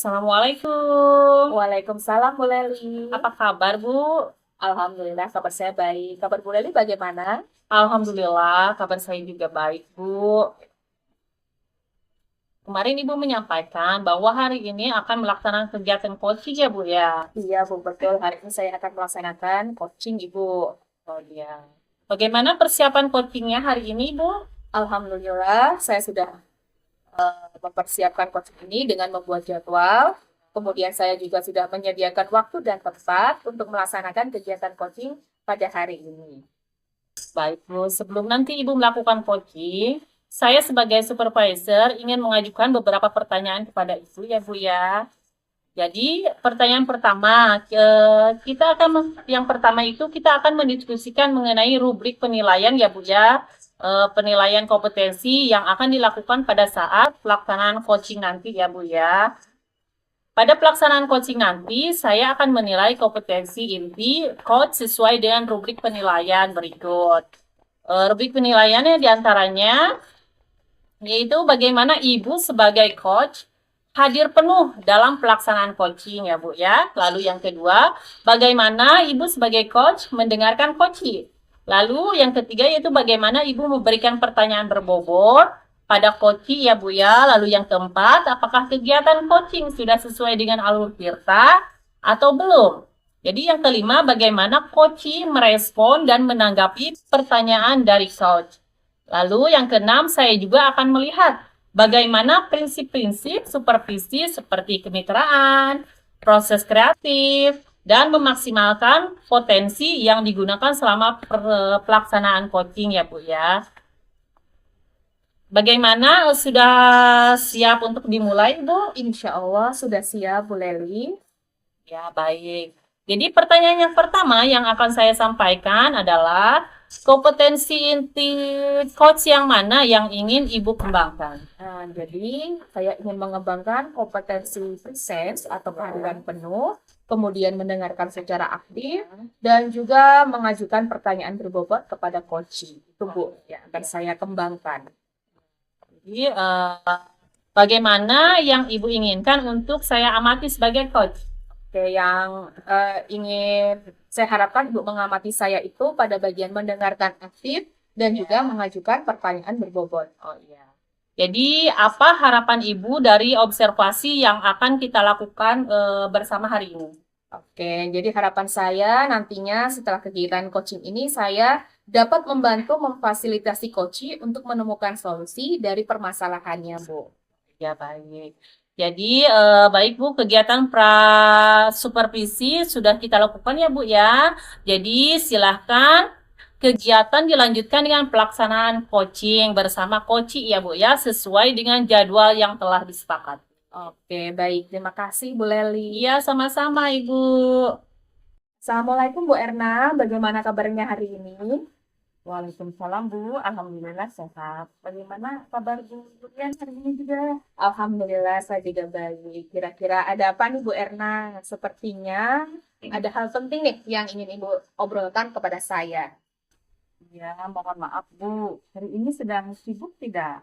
Assalamualaikum. Waalaikumsalam Bu Leli. Apa kabar, Bu? Alhamdulillah kabar saya baik. Kabar Bu Leli bagaimana? Alhamdulillah, kabar saya juga baik, Bu. Kemarin Ibu menyampaikan bahwa hari ini akan melaksanakan kegiatan coaching ya, Bu ya? Iya Bu, betul. Hari ini saya akan melaksanakan coaching Ibu. Oh iya. Bagaimana persiapan coachingnya hari ini, Bu? Alhamdulillah saya sudah mempersiapkan coaching ini dengan membuat jadwal. Kemudian saya juga sudah menyediakan waktu dan tempat untuk melaksanakan kegiatan coaching pada hari ini. Baik, Bu. Sebelum nanti Ibu melakukan coaching, saya sebagai supervisor ingin mengajukan beberapa pertanyaan kepada Ibu ya, Bu ya. Jadi pertanyaan pertama, yang pertama itu kita akan mendiskusikan mengenai rubrik penilaian ya Bu ya, penilaian kompetensi yang akan dilakukan pada saat pelaksanaan coaching nanti ya Bu ya. Pada pelaksanaan coaching nanti, saya akan menilai kompetensi inti coach sesuai dengan rubrik penilaian berikut. Rubrik penilaiannya diantaranya yaitu bagaimana Ibu sebagai coach hadir penuh dalam pelaksanaan coaching ya Bu ya. Lalu yang kedua, bagaimana Ibu sebagai coach mendengarkan coaching. Lalu yang ketiga yaitu bagaimana Ibu memberikan pertanyaan berbobot pada coaching ya Bu ya. Lalu yang keempat, apakah kegiatan coaching sudah sesuai dengan alur tirta atau belum? Jadi yang kelima, bagaimana coaching merespon dan menanggapi pertanyaan dari coach. Lalu yang keenam, saya juga akan melihat bagaimana prinsip-prinsip supervisi seperti kemitraan, proses kreatif, dan memaksimalkan potensi yang digunakan selama pelaksanaan coaching ya Bu ya. Bagaimana, sudah siap untuk dimulai Bu? Insya Allah sudah siap Bu Leli. Ya, baik. Jadi pertanyaan yang pertama yang akan saya sampaikan adalah kompetensi inti coach yang mana yang ingin Ibu kembangkan? Nah, jadi saya ingin mengembangkan kompetensi presence atau kehadiran penuh, kemudian mendengarkan secara aktif, dan juga mengajukan pertanyaan berbobot kepada coach. Itu Bu, yang akan saya kembangkan. Jadi bagaimana yang Ibu inginkan untuk saya amati sebagai coach? Oke, yang ingin saya harapkan Ibu mengamati saya itu pada bagian mendengarkan aktif dan juga mengajukan pertanyaan berbobot. Oh iya. Jadi apa harapan Ibu dari observasi yang akan kita lakukan bersama hari ini? Oke, jadi harapan saya nantinya setelah kegiatan coaching ini saya dapat membantu memfasilitasi coaching untuk menemukan solusi dari permasalahannya, Bu. Ya, baik. Jadi, baik Bu, kegiatan supervisi sudah kita lakukan ya Bu ya. Jadi, silahkan kegiatan dilanjutkan dengan pelaksanaan coaching bersama coach ya Bu ya, sesuai dengan jadwal yang telah disepakati. Oke, baik. Terima kasih Bu Leli. Iya, sama-sama Ibu. Assalamualaikum Bu Erna, bagaimana kabarnya hari ini? Waalaikumsalam Bu, Alhamdulillah sehat. Bagaimana kabar Bu Rian hari ini juga? Alhamdulillah saya juga baik. Kira-kira ada apa nih Bu Erna? Sepertinya ada hal penting nih yang ingin Ibu obrolkan kepada saya. Ya, mohon maaf Bu, hari ini sedang sibuk tidak?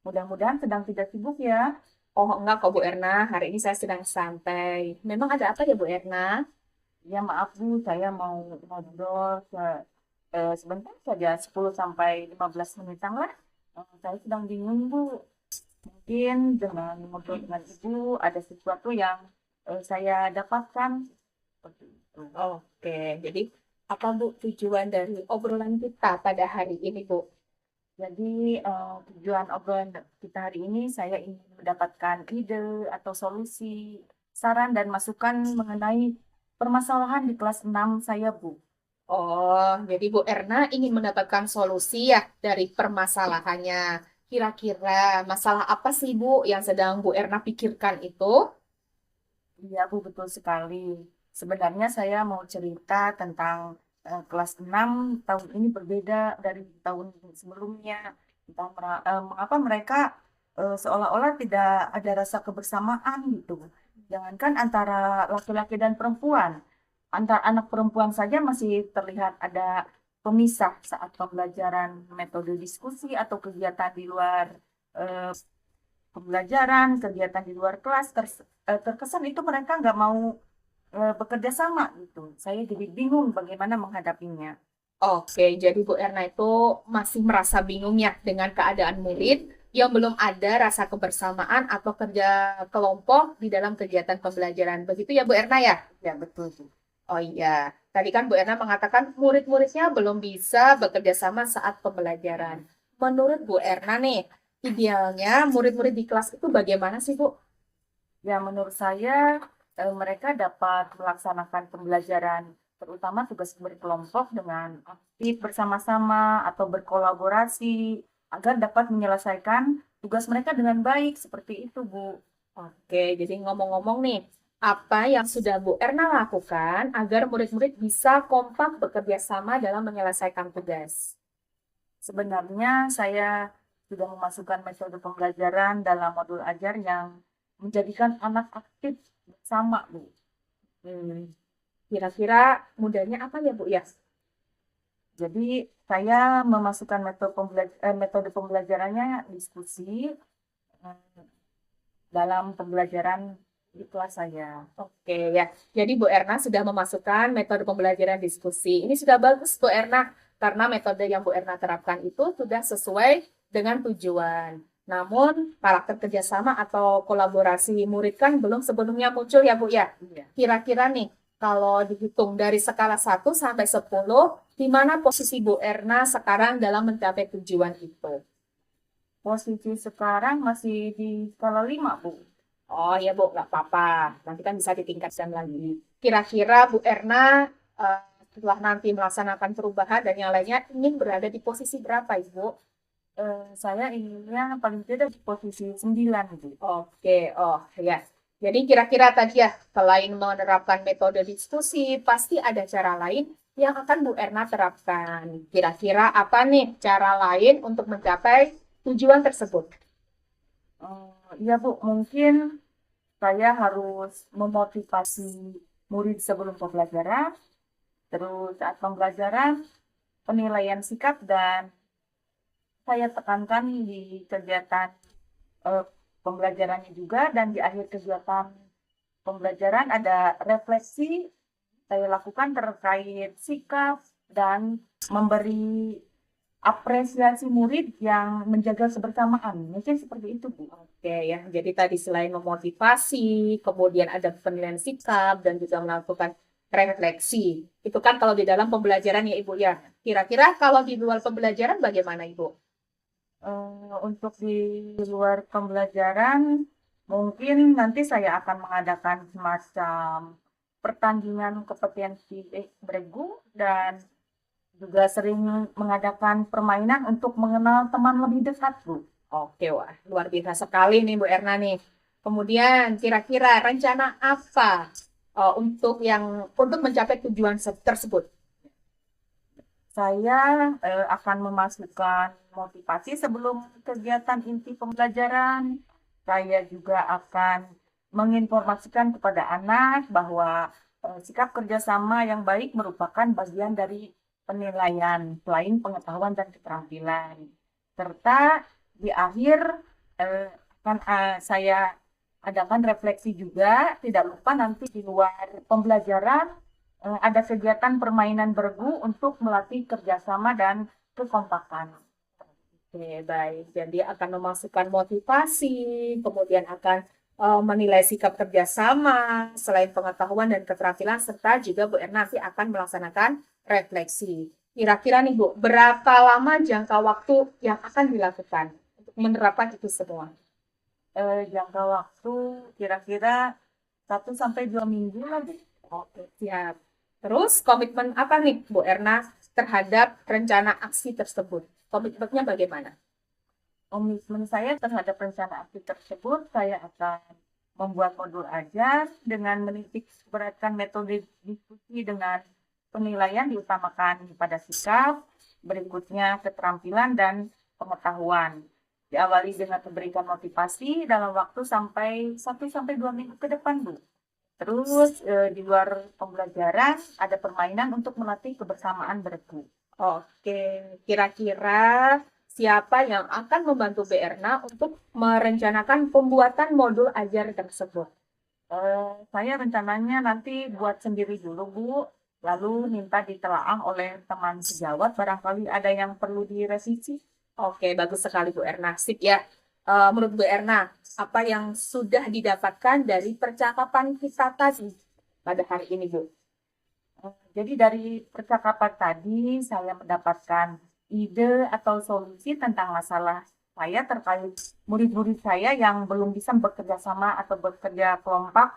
Mudah-mudahan sedang tidak sibuk ya. Oh enggak kok Bu Erna, hari ini saya sedang santai. Memang ada apa ya Bu Erna? Ya maaf Bu, saya mau ngobrol sebentar saja 10 sampai 15 menitan lah. Saya sedang bingung Bu. Mungkin dengan ngobrol dengan Ibu ada sesuatu yang saya dapatkan seperti itu. Oke, jadi apa Bu tujuan dari obrolan kita pada hari ini Bu? Jadi tujuan obrolan kita hari ini saya ingin mendapatkan ide atau solusi, saran dan masukan mengenai permasalahan di kelas 6 saya Bu. Oh, jadi Bu Erna ingin mendapatkan solusi ya dari permasalahannya. Kira-kira masalah apa sih Bu yang sedang Bu Erna pikirkan itu? Iya Bu, betul sekali. Sebenarnya saya mau cerita tentang kelas 6 tahun ini berbeda dari tahun sebelumnya. Tentang mengapa mereka seolah-olah tidak ada rasa kebersamaan gitu. Jangankan antara laki-laki dan perempuan, antar anak perempuan saja masih terlihat ada pemisah saat pembelajaran metode diskusi atau kegiatan di luar eh, pembelajaran, kegiatan di luar kelas, terkesan itu mereka nggak mau bekerja sama gitu. Saya jadi bingung bagaimana menghadapinya. Oke, jadi Bu Erna itu masih merasa bingung ya dengan keadaan murid yang belum ada rasa kebersamaan atau kerja kelompok di dalam kegiatan pembelajaran. Begitu ya Bu Erna ya? Ya, betul, Bu. Oh iya, tadi kan Bu Erna mengatakan murid-muridnya belum bisa bekerja sama saat pembelajaran. Menurut Bu Erna nih, idealnya murid-murid di kelas itu bagaimana sih Bu? Ya, menurut saya mereka dapat melaksanakan pembelajaran, terutama tugas berkelompok dengan aktif bersama-sama atau berkolaborasi agar dapat menyelesaikan tugas mereka dengan baik seperti itu, Bu. Oke, jadi ngomong-ngomong nih, apa yang sudah Bu Erna lakukan agar murid-murid bisa kompak bekerja sama dalam menyelesaikan tugas? Sebenarnya saya sudah memasukkan metode pembelajaran dalam modul ajar yang menjadikan anak aktif bersama, Bu. Hmm, kira-kira mudahnya apa ya Bu ya? Jadi saya memasukkan metode pembelajarannya diskusi dalam pembelajaran di kelas saya. Oke ya, jadi Bu Erna sudah memasukkan metode pembelajaran diskusi. Ini sudah bagus Bu Erna, karena metode yang Bu Erna terapkan itu sudah sesuai dengan tujuan. Namun karakter kerjasama atau kolaborasi murid kan belum sebelumnya muncul ya Bu ya. Iya. Kira-kira nih, kalau dihitung dari skala 1 sampai 10, di mana posisi Bu Erna sekarang dalam mencapai tujuan itu? Posisi sekarang masih di skala 5, Bu. Oh ya Bu, nggak apa-apa. Nanti kan bisa ditingkatkan lagi. Kira-kira Bu Erna setelah nanti melaksanakan perubahan dan yang lainnya ingin berada di posisi berapa Ibu? Saya inginnya paling tidak di posisi 9, Bu. Oke, oh ya. Jadi kira-kira tadi ya, selain menerapkan metode diskusi, pasti ada cara lain yang akan Bu Erna terapkan. Kira-kira apa nih cara lain untuk mencapai tujuan tersebut? Iya, Bu, mungkin saya harus memotivasi murid sebelum pembelajaran, terus saat pembelajaran, penilaian sikap, dan saya tekankan di kegiatan eh, pembelajarannya juga, dan di akhir kegiatan pembelajaran ada refleksi saya lakukan terkait sikap dan memberi apresiasi murid yang menjaga kebersamaan. Mungkin seperti itu, Bu. Oke ya, jadi tadi selain memotivasi, kemudian ada penilaian sikap dan juga melakukan refleksi. Itu kan kalau di dalam pembelajaran ya Ibu ya. Kira-kira kalau di luar pembelajaran bagaimana Ibu? Untuk di luar pembelajaran, mungkin nanti saya akan mengadakan semacam pertandingan kompetensi beregu dan juga sering mengadakan permainan untuk mengenal teman lebih dekat, Bu. Oke, wah, luar biasa sekali nih Bu Erna nih. Kemudian kira-kira rencana apa untuk mencapai tujuan tersebut? Saya akan memasukkan motivasi sebelum kegiatan inti pembelajaran. Saya juga akan menginformasikan kepada anak bahwa sikap kerjasama yang baik merupakan bagian dari penilaian selain pengetahuan dan keterampilan. Serta di akhir akan saya adakan refleksi juga, tidak lupa nanti di luar pembelajaran ada kegiatan permainan bergu untuk melatih kerjasama dan kekompakan. Oke, baik. Jadi akan memasukkan motivasi, kemudian akan menilai sikap kerjasama, selain pengetahuan dan keterampilan, serta juga Bu Erna nanti akan melaksanakan refleksi. Kira-kira nih Bu, berapa lama jangka waktu yang akan dilakukan untuk menerapkan itu semua? Jangka waktu kira-kira 1 sampai 2 minggu lagi. Oke, siap. Terus komitmen apa nih Bu Erna terhadap rencana aksi tersebut? Komitmennya bagaimana? Komitmen saya terhadap rencana aksi tersebut, saya akan membuat modul ajar dengan menitik beratkan metode diskusi dengan penilaian diutamakan pada sikap, berikutnya keterampilan dan pengetahuan. Diawali dengan memberikan motivasi dalam waktu sampai 1 sampai 2 minggu ke depan, Bu. Terus di luar pembelajaran ada permainan untuk melatih kebersamaan bergu. Oke, kira-kira siapa yang akan membantu Bu Erna untuk merencanakan pembuatan modul ajar tersebut? Saya rencananya nanti buat sendiri dulu, Bu. Lalu minta ditelaah oleh teman sejawat, barangkali ada yang perlu direvisi. Oke, bagus sekali Bu Erna. Sip ya. Menurut Bu Erna, apa yang sudah didapatkan dari percakapan kita tadi pada hari ini, Bu? Jadi dari percakapan tadi saya mendapatkan ide atau solusi tentang masalah saya terkait murid-murid saya yang belum bisa bekerja sama atau bekerja kelompok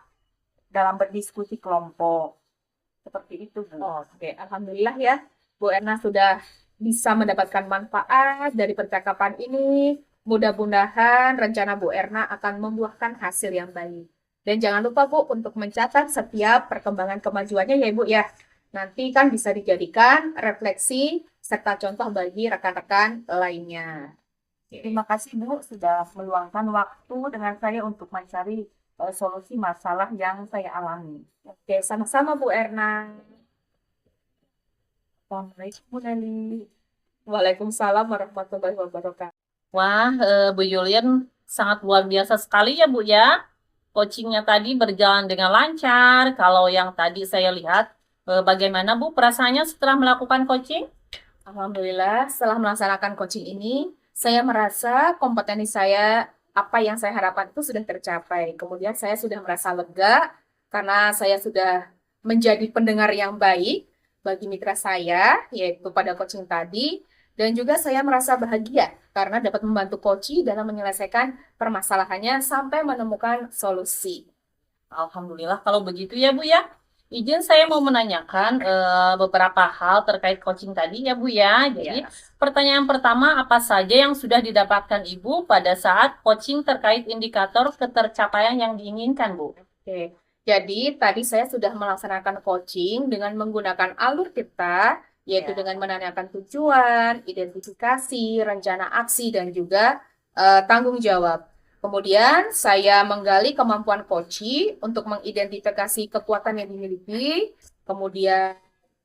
dalam berdiskusi kelompok. Seperti itu, Bu. Oke, alhamdulillah ya. Bu Erna sudah bisa mendapatkan manfaat dari percakapan ini. Mudah-mudahan rencana Bu Erna akan membuahkan hasil yang baik. Dan jangan lupa Bu untuk mencatat setiap perkembangan kemajuannya ya Bu ya. Nanti kan bisa dijadikan refleksi serta contoh bagi rekan-rekan lainnya. Terima kasih, Bu, sudah meluangkan waktu dengan saya untuk mencari solusi masalah yang saya alami. Oke, sama-sama Bu Erna. Assalamualaikum, Bu Nelly. Waalaikumsalam warahmatullahi wabarakatuh. Wah, Bu Julian sangat luar biasa sekali ya Bu ya. Coachingnya tadi berjalan dengan lancar. Kalau yang tadi saya lihat, bagaimana Bu perasaannya setelah melakukan coaching? Alhamdulillah, setelah melaksanakan coaching ini, saya merasa kompetensi saya, apa yang saya harapkan itu sudah tercapai. Kemudian saya sudah merasa lega karena saya sudah menjadi pendengar yang baik bagi mitra saya, yaitu pada coaching tadi. Dan juga saya merasa bahagia karena dapat membantu coach dalam menyelesaikan permasalahannya sampai menemukan solusi. Alhamdulillah kalau begitu ya Bu ya. Izin saya mau menanyakan beberapa hal terkait coaching tadi ya Bu ya. Jadi pertanyaan pertama, apa saja yang sudah didapatkan Ibu pada saat coaching terkait indikator ketercapaian yang diinginkan Bu? Oke, jadi tadi saya sudah melaksanakan coaching dengan menggunakan alur kita, yaitu dengan menanyakan tujuan, identifikasi, rencana aksi, dan juga tanggung jawab. Kemudian saya menggali kemampuan coach untuk mengidentifikasi kekuatan yang dimiliki, kemudian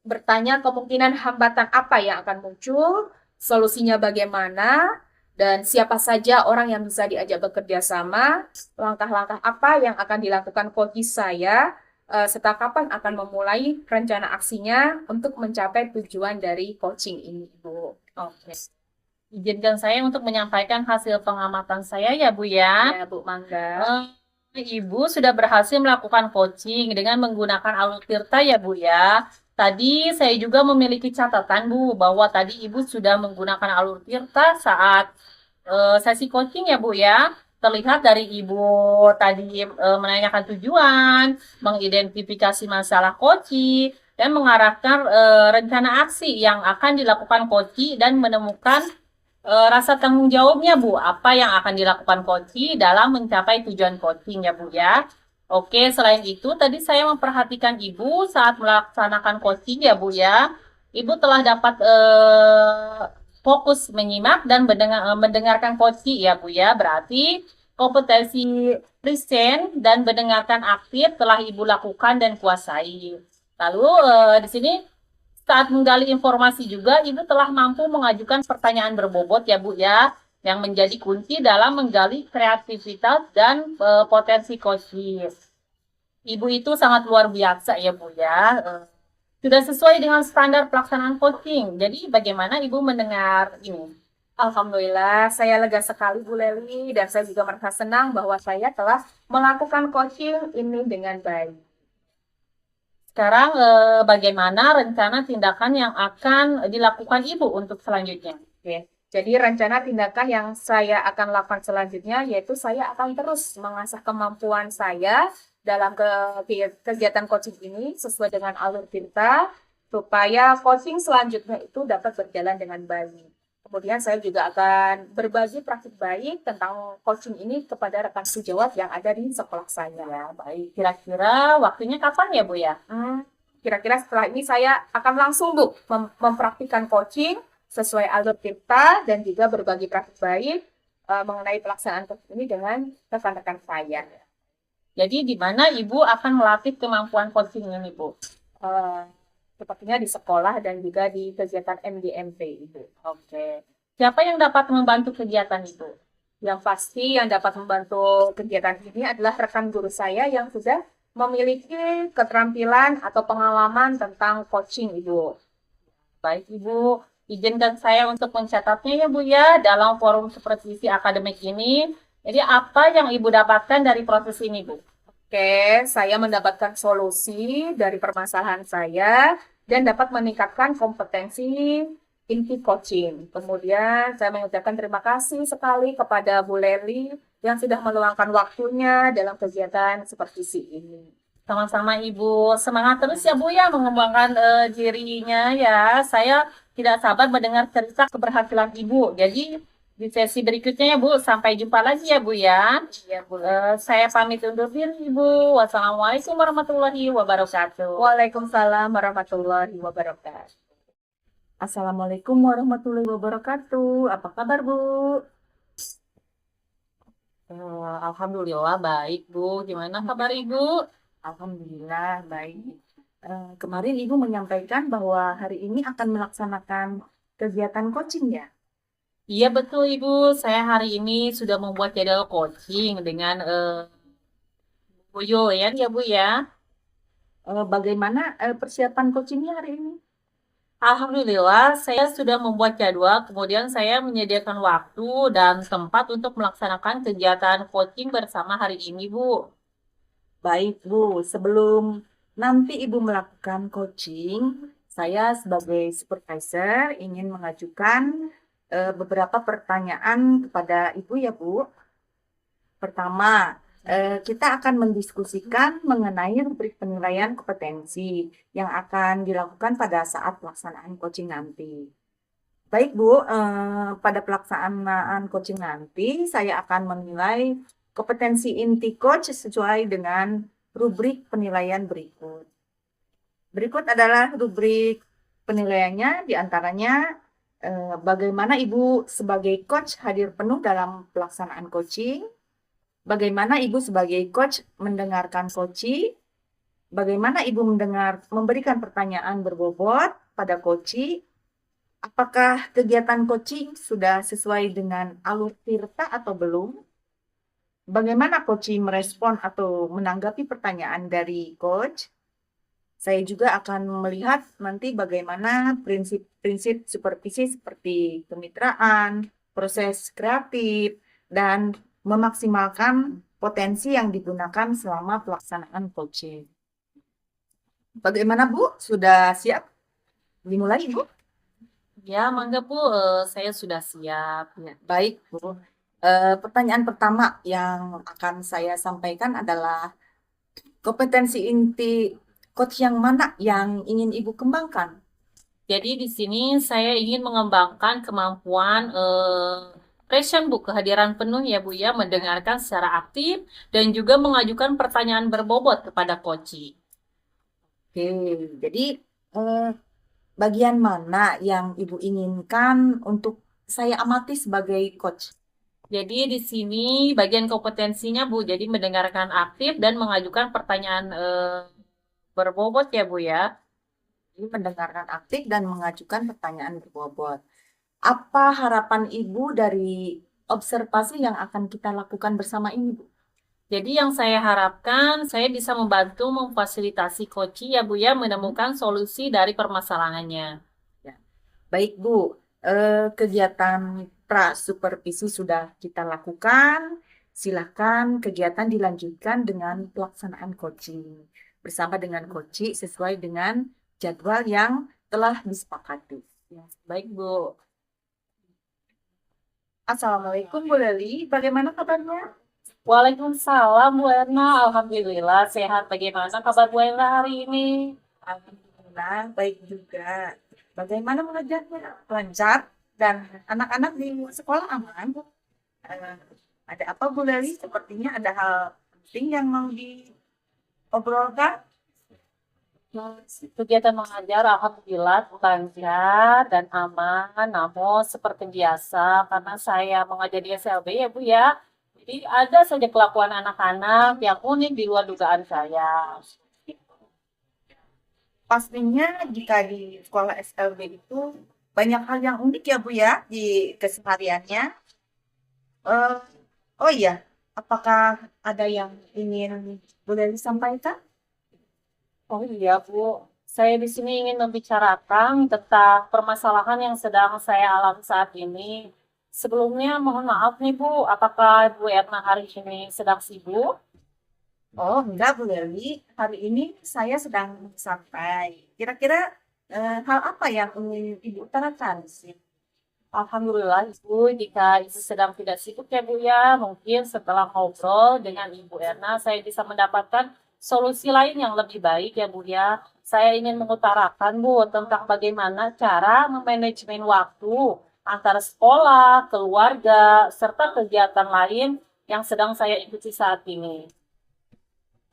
bertanya kemungkinan hambatan apa yang akan muncul, solusinya bagaimana, dan siapa saja orang yang bisa diajak bekerja sama, langkah-langkah apa yang akan dilakukan coach saya, serta kapan akan memulai rencana aksinya untuk mencapai tujuan dari coaching ini, Bu. Oke. Izinkan saya untuk menyampaikan hasil pengamatan saya ya Bu ya. Ya, Bu, mangga. Ibu sudah berhasil melakukan coaching dengan menggunakan alur tirta ya Bu ya. Tadi saya juga memiliki catatan Bu bahwa tadi Ibu sudah menggunakan alur tirta saat sesi coaching ya Bu ya. Terlihat dari Ibu tadi menanyakan tujuan, mengidentifikasi masalah coaching, dan mengarahkan rencana aksi yang akan dilakukan coaching dan menemukan rasa tanggung jawabnya Bu, apa yang akan dilakukan coaching dalam mencapai tujuan coaching ya Bu ya. Oke, selain itu tadi saya memperhatikan Ibu saat melaksanakan coaching ya Bu ya. Ibu telah dapat fokus menyimak dan mendengarkan coaching ya Bu ya. Berarti kompetensi present dan mendengarkan aktif telah Ibu lakukan dan kuasai. Lalu di sini saat menggali informasi juga, Ibu telah mampu mengajukan pertanyaan berbobot ya Bu ya, yang menjadi kunci dalam menggali kreativitas dan potensi coaching. Ibu itu sangat luar biasa ya Bu ya. Sudah sesuai dengan standar pelaksanaan coaching. Jadi bagaimana Ibu mendengar ini? Alhamdulillah, saya lega sekali Bu Leli, dan saya juga merasa senang bahwa saya telah melakukan coaching ini dengan baik. Sekarang bagaimana rencana tindakan yang akan dilakukan Ibu untuk selanjutnya? Oke. Jadi rencana tindakan yang saya akan lakukan selanjutnya yaitu saya akan terus mengasah kemampuan saya dalam kegiatan coaching ini sesuai dengan alur kita supaya coaching selanjutnya itu dapat berjalan dengan baik. Kemudian saya juga akan berbagi praktik baik tentang coaching ini kepada rekan sejawat yang ada di sekolah saya. Ya, baik. Kira-kira waktunya kapan ya Bu ya? Kira-kira setelah ini saya akan langsung Bu mempraktikkan coaching sesuai alur kita dan juga berbagi praktik baik mengenai pelaksanaan coaching ini dengan rekan-rekan saya. Jadi di mana Ibu akan melatih kemampuan coaching ini Bu? Sepertinya di sekolah dan juga di kegiatan MDMP itu. Oke. Siapa yang dapat membantu kegiatan itu? Yang pasti yang dapat membantu kegiatan ini adalah rekan guru saya yang sudah memiliki keterampilan atau pengalaman tentang coaching, Ibu. Baik, Ibu. Izinkan saya untuk mencatatnya ya, Bu ya, dalam forum supervisi akademik ini. Jadi apa yang Ibu dapatkan dari proses ini, Bu? Oke, saya mendapatkan solusi dari permasalahan saya dan dapat meningkatkan kompetensi inti coaching. Kemudian saya mengucapkan terima kasih sekali kepada Bu Leli yang sudah meluangkan waktunya dalam kegiatan supervisi ini. Sama-sama Ibu. Semangat terus ya, Bu ya, mengembangkan dirinya ya. Saya tidak sabar mendengar cerita keberhasilan Ibu. Jadi di sesi berikutnya ya, Bu. Sampai jumpa lagi ya, Bu ya. Iya, Bu. Saya pamit undur diri, Ibu. Wassalamualaikum warahmatullahi wabarakatuh. Waalaikumsalam warahmatullahi wabarakatuh. Assalamualaikum warahmatullahi wabarakatuh. Apa kabar, Bu? Alhamdulillah baik, Bu. Gimana kabar Ibu? Alhamdulillah baik. Kemarin Ibu menyampaikan bahwa hari ini akan melaksanakan kegiatan coaching ya? Iya betul Ibu. Saya hari ini sudah membuat jadwal coaching dengan Bu Yoyan ya Bu ya. Bagaimana persiapan coachingnya hari ini? Alhamdulillah, saya sudah membuat jadwal, kemudian saya menyediakan waktu dan tempat untuk melaksanakan kegiatan coaching bersama hari ini, Bu. Baik, Bu. Sebelum nanti Ibu melakukan coaching, saya sebagai supervisor ingin mengajukan beberapa pertanyaan kepada Ibu ya, Bu. Pertama, kita akan mendiskusikan mengenai rubrik penilaian kompetensi yang akan dilakukan pada saat pelaksanaan coaching nanti. Baik, Bu, pada pelaksanaan coaching nanti saya akan menilai kompetensi inti coach sesuai dengan rubrik penilaian berikut. Berikut adalah rubrik penilaiannya, diantaranya bagaimana Ibu sebagai coach hadir penuh dalam pelaksanaan coaching, bagaimana Ibu sebagai coach mendengarkan coachee, bagaimana Ibu memberikan pertanyaan berbobot pada coachee, apakah kegiatan coaching sudah sesuai dengan alur tirta atau belum, bagaimana coachee merespon atau menanggapi pertanyaan dari coach. Saya juga akan melihat nanti bagaimana prinsip-prinsip supervisi seperti kemitraan, proses kreatif, dan memaksimalkan potensi yang digunakan selama pelaksanaan coaching. Bagaimana Bu? Sudah siap? Dimulai Bu? Ya, mangga Bu, saya sudah siap. Ya, baik Bu. Pertanyaan pertama yang akan saya sampaikan adalah kompetensi inti coach yang mana yang ingin Ibu kembangkan? Jadi di sini saya ingin mengembangkan kemampuan present Bu, kehadiran penuh ya Bu ya, mendengarkan secara aktif dan juga mengajukan pertanyaan berbobot kepada coachee. Oke, jadi bagian mana yang Ibu inginkan untuk saya amati sebagai coach? Jadi di sini bagian kompetensinya Bu, jadi mendengarkan aktif dan mengajukan pertanyaan berbobot ya Bu ya. Jadi mendengarkan aktif dan mengajukan pertanyaan berbobot. Apa harapan Ibu dari observasi yang akan kita lakukan bersama ini, Bu? Jadi yang saya harapkan, saya bisa membantu memfasilitasi coachee ya Bu ya, menemukan solusi dari permasalahannya. Ya. Baik Bu, kegiatan pra-supervisi sudah kita lakukan. Silakan kegiatan dilanjutkan dengan pelaksanaan coaching. Bersama dengan coachee sesuai dengan jadwal yang telah disepakati. Ya, baik Bu. Assalamualaikum Bu Leli, bagaimana kabarnya? Waalaikumsalam Bu Erna, Alhamdulillah sehat. Bagaimana kabar Bu Erna hari ini? Alhamdulillah, baik juga. Bagaimana mengajarnya? Lancar dan anak-anak di sekolah aman? Ada apa Bu Leli? Sepertinya ada hal penting yang mau diobrolkan. Kegiatan mengajar Alhamdulillah lancar dan aman, namun seperti biasa karena saya mengajar di SLB ya Bu ya. Jadi ada saja kelakuan anak-anak yang unik di luar dugaan saya. Pastinya jika di sekolah SLB itu banyak hal yang unik ya Bu ya di kesehariannya. Eh, oh iya, apakah ada yang ingin Bu Leli sampaikan? Oh iya, Bu. Saya di sini ingin membicarakan tentang permasalahan yang sedang saya alami saat ini. Sebelumnya mohon maaf nih, Bu. Apakah Bu Erna hari ini sedang sibuk? Oh enggak Bu Leli, hari ini saya sedang santai. Kira-kira hal apa yang ingin Ibu utarakan sih? Alhamdulillah, Ibu. Jika Ibu sedang tidak sibuk ya, Bu ya, mungkin setelah ngobrol dengan Ibu Erna, saya bisa mendapatkan solusi lain yang lebih baik ya, Bu ya. Saya ingin mengutarakan, Bu, tentang bagaimana cara memanajemen waktu antara sekolah, keluarga, serta kegiatan lain yang sedang saya ikuti saat ini.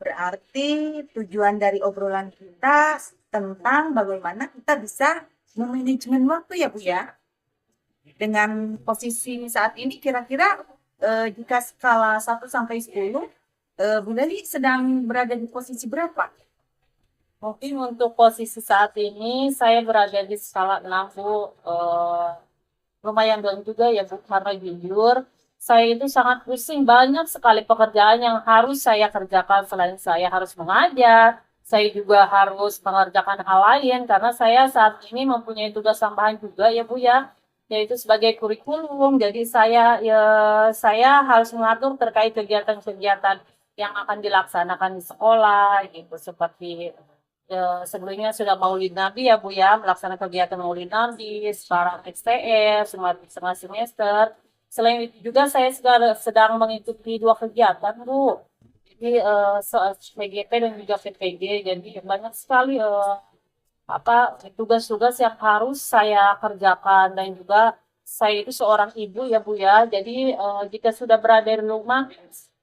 Berarti tujuan dari obrolan kita tentang bagaimana kita bisa memanajemen waktu ya Bu ya. Dengan posisi saat ini kira-kira jika skala 1 sampai 10, Bu Leli sedang berada di posisi berapa? Mungkin untuk posisi saat ini, saya berada di skala 6, Bu. Lumayan down juga ya, Bu, karena jujur, saya itu sangat pusing. Banyak sekali pekerjaan yang harus saya kerjakan. Selain saya harus mengajar, saya juga harus mengerjakan hal lain, karena saya saat ini mempunyai tugas tambahan juga ya, Bu, ya, yaitu sebagai kurikulum. Jadi saya harus mengatur terkait kegiatan-kegiatan yang akan dilaksanakan di sekolah, gitu, seperti sebelumnya sudah Maulid Nabi ya Bu ya, melaksanakan kegiatan Maulid Nabi, sekarang STR, setengah semester. Selain itu juga saya sedang mengikuti 2 kegiatan Bu. Jadi soal PGP dan juga PPG, jadi banyak sekali tugas-tugas yang harus saya kerjakan, dan juga saya itu seorang ibu ya Bu ya. Jadi jika sudah berada di rumah,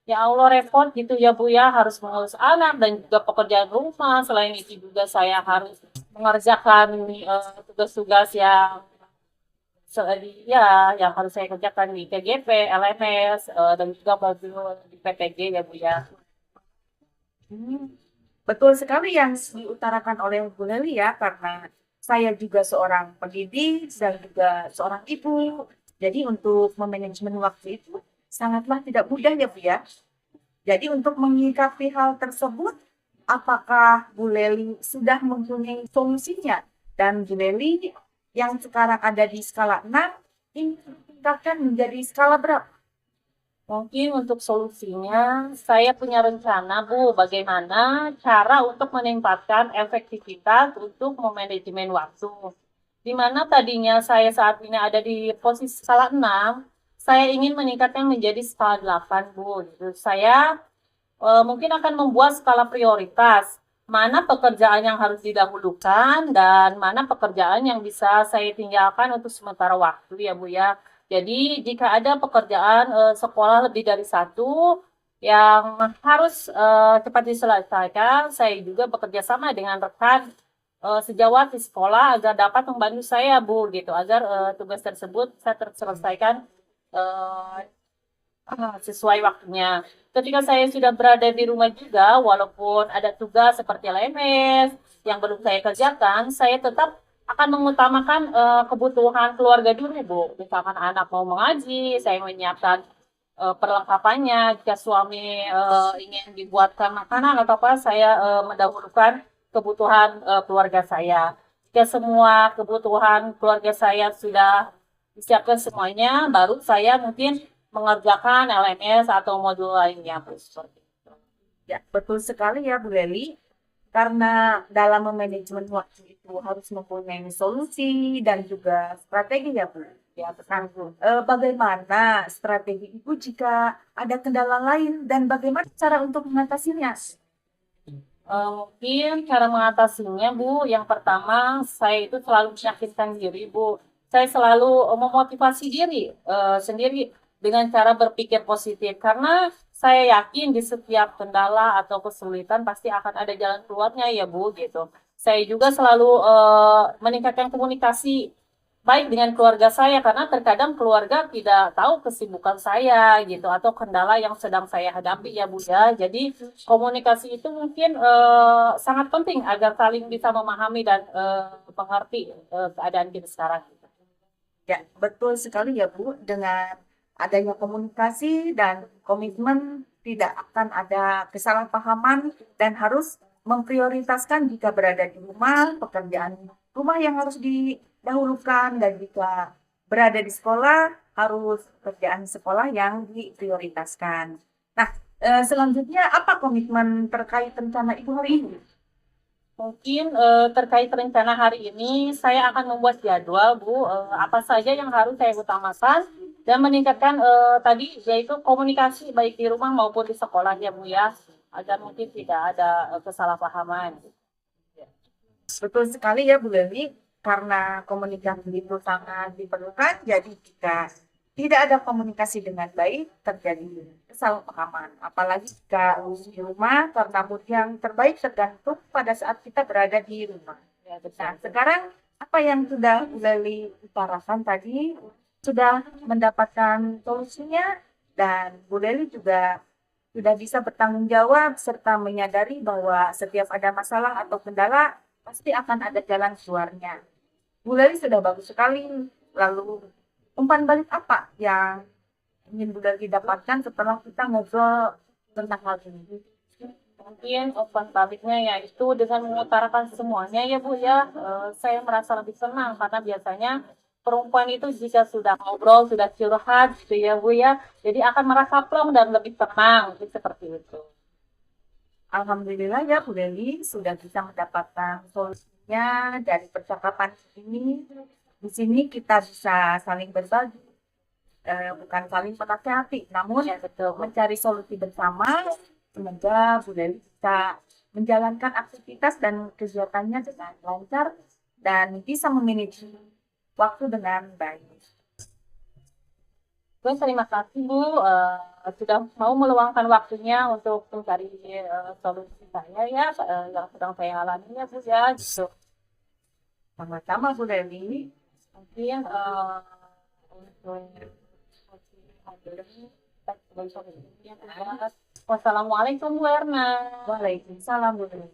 ya Allah repot gitu ya Bu ya, harus mengurus anak dan juga pekerjaan rumah. Selain itu juga saya harus mengerjakan tugas-tugas yang yang harus saya kerjakan di PGP, LMS, dan juga modul di PPG ya Bu ya. Hmm, betul sekali yang diutarakan oleh Bu Leli ya, karena saya juga seorang pendidik dan juga seorang ibu. Jadi untuk memanajemen waktu itu sangatlah tidak mudah ya Bu ya. Jadi untuk menyikapi hal tersebut, apakah Bu Leli sudah mempunyai solusinya? Dan Bu Leli yang sekarang ada di skala 6, ini tingkatkan menjadi skala berapa? Mungkin untuk solusinya, saya punya rencana, Bu, bagaimana cara untuk meningkatkan efektivitas untuk memanajemen waktu. Di mana tadinya saya saat ini ada di posisi skala 6, saya ingin meningkatkan menjadi skala 8, Bu. Gitu. Saya mungkin akan membuat skala prioritas. Mana pekerjaan yang harus didahulukan dan mana pekerjaan yang bisa saya tinggalkan untuk sementara waktu ya Bu ya. Jadi jika ada pekerjaan sekolah lebih dari satu yang harus cepat diselesaikan, saya juga bekerja sama dengan rekan sejawat di sekolah agar dapat membantu saya Bu gitu, agar tugas tersebut saya terselesaikan eh, sesuai waktunya. Ketika saya sudah berada di rumah juga, walaupun ada tugas seperti LMS yang belum saya kerjakan, saya tetap akan mengutamakan kebutuhan keluarga dulu, Bu. Misalkan anak mau mengaji, saya menyiapkan perlengkapannya. Jika suami ingin dibuatkan makanan atau apa, saya mendahulukan kebutuhan keluarga saya. Jika semua kebutuhan keluarga saya sudah disiapkan semuanya, baru saya mungkin mengerjakan LMS atau modul lainnya, Bu. Seperti itu. Ya, betul sekali ya Bu Leli. Karena dalam memanajemen waktu itu harus mempunyai solusi dan juga strategi ya Bu. Ya, nah, bagaimana strategi Ibu jika ada kendala lain dan bagaimana cara untuk mengatasinya? Mungkin cara mengatasinya, Bu, yang pertama saya itu selalu meyakinkan diri, Bu. Saya selalu memotivasi diri sendiri dengan cara berpikir positif, karena saya yakin di setiap kendala atau kesulitan pasti akan ada jalan keluarnya ya Bu gitu. Saya juga selalu meningkatkan komunikasi baik dengan keluarga saya, karena terkadang keluarga tidak tahu kesibukan saya gitu atau kendala yang sedang saya hadapi ya Bu ya. Jadi komunikasi itu mungkin sangat penting agar saling bisa memahami dan mengerti keadaan kita sekarang. Ya, betul sekali ya Bu. Dengan adanya komunikasi dan komitmen tidak akan ada kesalahpahaman dan harus memprioritaskan jika berada di rumah, pekerjaan rumah yang harus didahulukan dan jika berada di sekolah harus pekerjaan sekolah yang diprioritaskan. Nah, selanjutnya apa komitmen terkait rencana Ibu hari ini? Mungkin terkait rencana hari ini, saya akan membuat jadwal, Bu, apa saja yang harus saya utamakan dan meningkatkan tadi yaitu komunikasi baik di rumah maupun di sekolah ya, Bu ya, agar mungkin tidak ada kesalahpahaman. Betul sekali ya Bu Leli, karena komunikasi itu sangat diperlukan, jadi jika tidak ada komunikasi dengan baik, terjadi kesalahpahaman. Apalagi jika di rumah, karena mood yang terbaik tergantung pada saat kita berada di rumah. Ya, Nah, betul. sekarang apa yang sudah Bu Leli utarakan tadi, sudah mendapatkan solusinya, dan Bu Leli juga sudah bisa bertanggung jawab serta menyadari bahwa setiap ada masalah atau kendala pasti akan ada jalan keluarnya. Bu Leli sudah bagus sekali. Lalu umpan balik apa yang ingin Bu Leli dapatkan setelah kita ngobrol tentang hal ini? Mungkin open publiknya yaitu dengan mengutarakan semuanya ya Bu ya, saya merasa lebih senang karena biasanya perempuan itu jika sudah ngobrol, sudah curhat gitu ya Bu ya, jadi akan merasa plong dan lebih tenang, gitu, seperti itu. Alhamdulillah ya Bu Leli sudah bisa mendapatkan solusinya dari percakapan ini. Di sini kita bisa saling berbagi, bukan saling menasehati, namun Ya betul Bu. mencari solusi bersama. Semoga Bu Leli bisa menjalankan aktivitas dan kegiatannya dengan lancar dan bisa memanage waktu dengan baik. Gue terima kasih Bu, sudah mau meluangkan waktunya untuk mencari solusi saya ya, yang sedang saya alami ya Bu ya, gitu. Sama-sama Bu Leli. Mungkin untuk Wassalamualaikum Bu Erna. Waalaikumsalam Bu Leli.